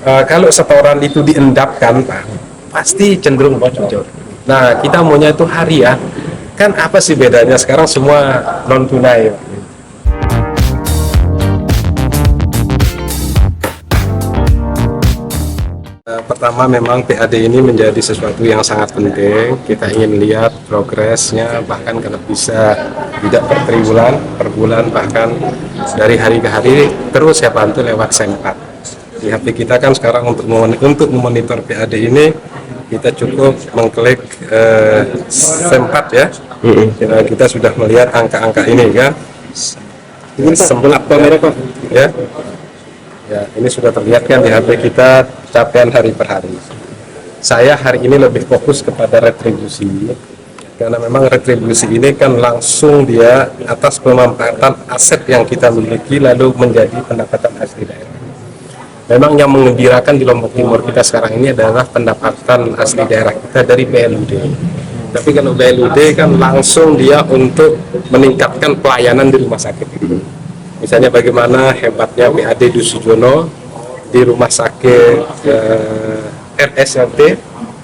Kalau setoran itu diendapkan, Pak, pasti cenderung bocor. Nah, kita maunya itu harian. Kan apa sih bedanya sekarang semua non tunai? Pertama memang PAD ini menjadi sesuatu yang sangat penting. Kita ingin lihat progresnya, bahkan kalau bisa tidak per bulan, bahkan dari hari ke hari terus saya bantu lewat Sempat. Di HP kita kan sekarang untuk memonitor PAD ini kita cukup mengklik Sempat ya. Kita sudah melihat angka-angka ini kan. Sempat kamera Pak ya. Ya, ini sudah terlihat kan di HP kita capaian hari per hari. Saya hari ini lebih fokus kepada retribusi, karena memang retribusi ini kan langsung dia atas pemanfaatan aset yang kita miliki lalu menjadi pendapatan asli daerah. Memang yang menggembirakan di Lombok Timur kita sekarang ini adalah pendapatan asli daerah kita dari BLUD. Tapi kalau BLUD kan langsung dia untuk meningkatkan pelayanan di rumah sakit. Misalnya bagaimana hebatnya PAD Dusujono di rumah sakit RSLT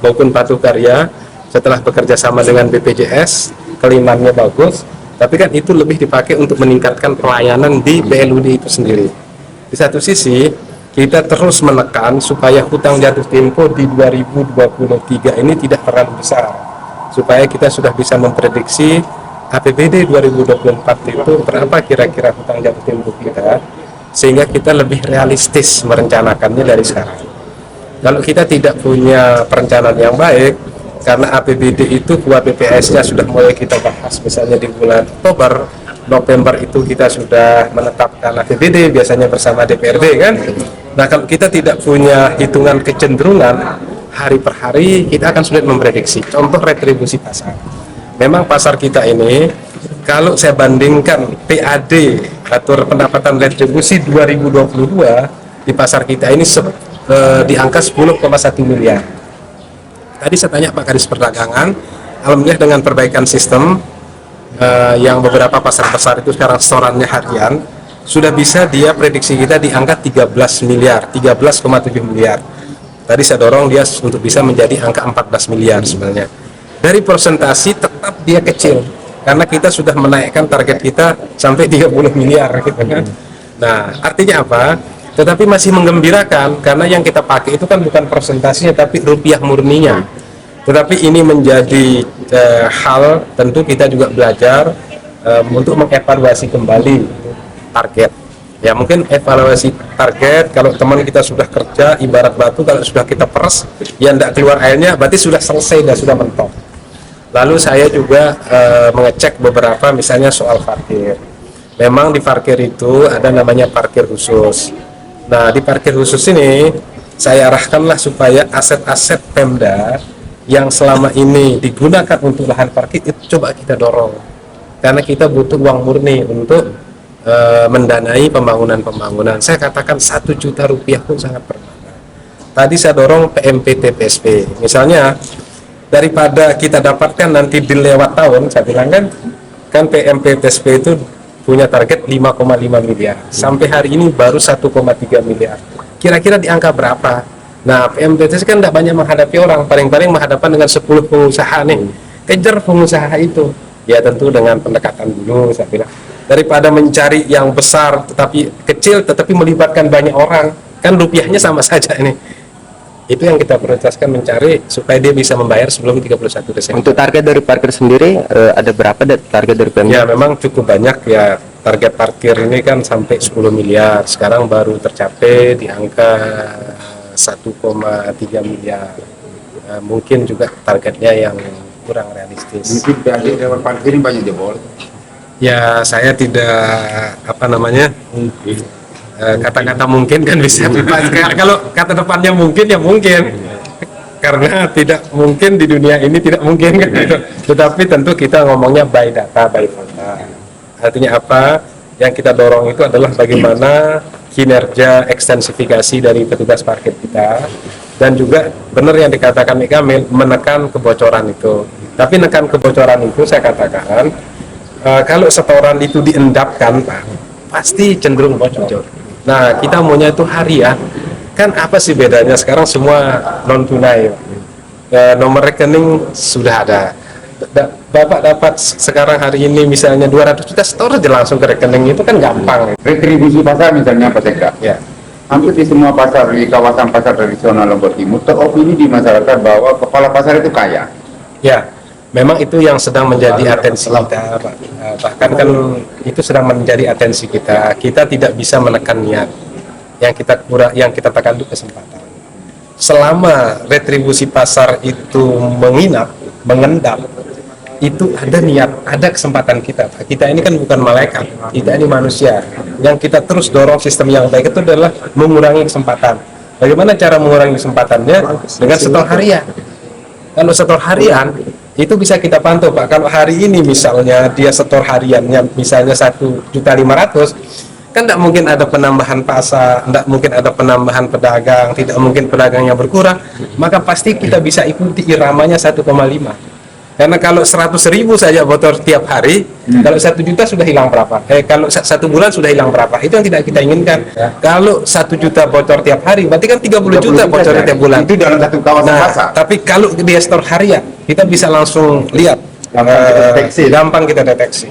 maupun Batu Karya setelah bekerja sama dengan BPJS, kelimannya bagus, tapi kan itu lebih dipakai untuk meningkatkan pelayanan di BLUD itu sendiri. Di satu sisi, kita terus menekan supaya hutang jatuh tempo di 2023 ini tidak terlalu besar, supaya kita sudah bisa memprediksi APBD 2024 itu berapa kira-kira hutang jatuh tempo kita, sehingga kita lebih realistis merencanakannya dari sekarang. Kalau kita tidak punya perencanaan yang baik, karena APBD itu kuat BPS-nya sudah mulai kita bahas, misalnya di bulan Oktober, November itu kita sudah menetapkan APBD, biasanya bersama DPRD kan. Nah, kalau kita tidak punya hitungan kecenderungan hari per hari, kita akan sulit memprediksi. Contoh retribusi pasar. Memang pasar kita ini, kalau saya bandingkan PAD atau pendapatan retribusi 2022 di pasar kita ini di angka 10,1 miliar. Tadi saya tanya Pak Kadis Perdagangan, alhamdulillah dengan perbaikan sistem yang beberapa pasar besar itu sekarang setorannya harian, sudah bisa dia prediksi kita di angka 13 miliar, 13,7 miliar. Tadi saya dorong dia untuk bisa menjadi angka 14 miliar sebenarnya. Dari persentasi tetap dia kecil, karena kita sudah menaikkan target kita sampai 30 miliar gitu kan. Nah, artinya apa? Tetapi masih menggembirakan, karena yang kita pakai itu kan bukan persentasinya tapi rupiah murninya. Tetapi ini menjadi hal tentu kita juga belajar untuk mengevaluasi kembali target. Ya mungkin evaluasi target, kalau teman kita sudah kerja ibarat batu, kalau sudah kita peres ya tidak keluar airnya berarti sudah selesai dan sudah mentok. Lalu saya juga mengecek beberapa, misalnya soal parkir. Memang di parkir itu ada namanya parkir khusus. Nah, di parkir khusus ini saya arahkanlah supaya aset-aset Pemda yang selama ini digunakan untuk lahan parkir itu coba kita dorong. Karena kita butuh uang murni untuk mendanai pembangunan-pembangunan. Saya katakan 1 juta rupiah pun sangat bermanfaat. Tadi saya dorong PMPT PSP. Misalnya daripada kita dapatkan nanti di lewat tahun, saya bilang kan PMPTSP itu punya target 5,5 miliar. Sampai hari ini baru 1,3 miliar. Kira-kira di angka berapa? Nah, PMPTSP kan tidak banyak menghadapi orang, paling-paling menghadapan dengan 10 pengusaha nih. Kejar pengusaha itu. Ya tentu dengan pendekatan dulu, saya bilang. Daripada mencari yang besar tetapi kecil tetapi melibatkan banyak orang, kan rupiahnya sama saja ini. Itu yang kita prioritaskan, mencari supaya dia bisa membayar sebelum 31 Desember. Untuk target dari parkir sendiri ada berapa target dari Pemda? Ya memang cukup banyak ya, target parkir ini kan sampai 10 miliar, sekarang baru tercapai di angka 1,3 miliar. Mungkin juga targetnya yang kurang realistis. Mungkin PAD lewat parkir ini banyak jebol. Ya saya tidak kata-kata mungkin kan bisa kalau kata depannya mungkin ya mungkin, karena tidak mungkin di dunia ini tidak mungkin kan gitu. Tetapi tentu kita ngomongnya by data by fakta. Artinya apa? Yang kita dorong itu adalah bagaimana kinerja ekstensifikasi dari petugas parkir kita, dan juga benar yang dikatakan Nik Kamil, menekan kebocoran itu. Tapi menekan kebocoran itu saya katakan kalau setoran itu diendapkan Pak, pasti cenderung bocor. Nah, kita maunya itu harian. Kan kan apa sih bedanya sekarang semua non tunai, nomor rekening sudah ada. Bapak dapat sekarang hari ini misalnya 200 juta, setor aja langsung ke rekening, itu kan gampang. Retribusi pasar misalnya Pak Sekda. Ya, Hampir di semua pasar, di kawasan pasar tradisional Lombok Timur, teropini di masyarakat bahwa kepala pasar itu kaya. ya, memang itu yang sedang menjadi atensi kita, Pak. Bahkan kan itu sedang menjadi atensi kita. Kita tidak bisa menekan niat. Yang kita tekan itu kesempatan. Selama retribusi pasar itu mengendap, itu ada niat, ada kesempatan kita. Kita ini kan bukan malaikat, kita ini manusia. Yang kita terus dorong sistem yang baik itu adalah mengurangi kesempatan. Bagaimana cara mengurangi kesempatannya? Dengan setor harian. Kalau setor harian, itu bisa kita pantau, Pak. Kalau hari ini misalnya dia setor hariannya misalnya 1.500.000, kan tidak mungkin ada penambahan pasar, tidak mungkin ada penambahan pedagang, tidak mungkin pedagangnya berkurang, maka pasti kita bisa ikuti iramanya 1,5. Karena kalau 100.000 saja bocor tiap hari, kalau 1 juta sudah hilang berapa? Kalau 1 bulan sudah hilang berapa? Itu yang tidak kita inginkan. Kalau 1 juta bocor tiap hari, berarti kan 30 juta bocor tiap bulan. Itu dalam satu kawasan pasar. Tapi kalau dia store harian, kita bisa langsung lihat, Gampang kita deteksi. gampang kita deteksi.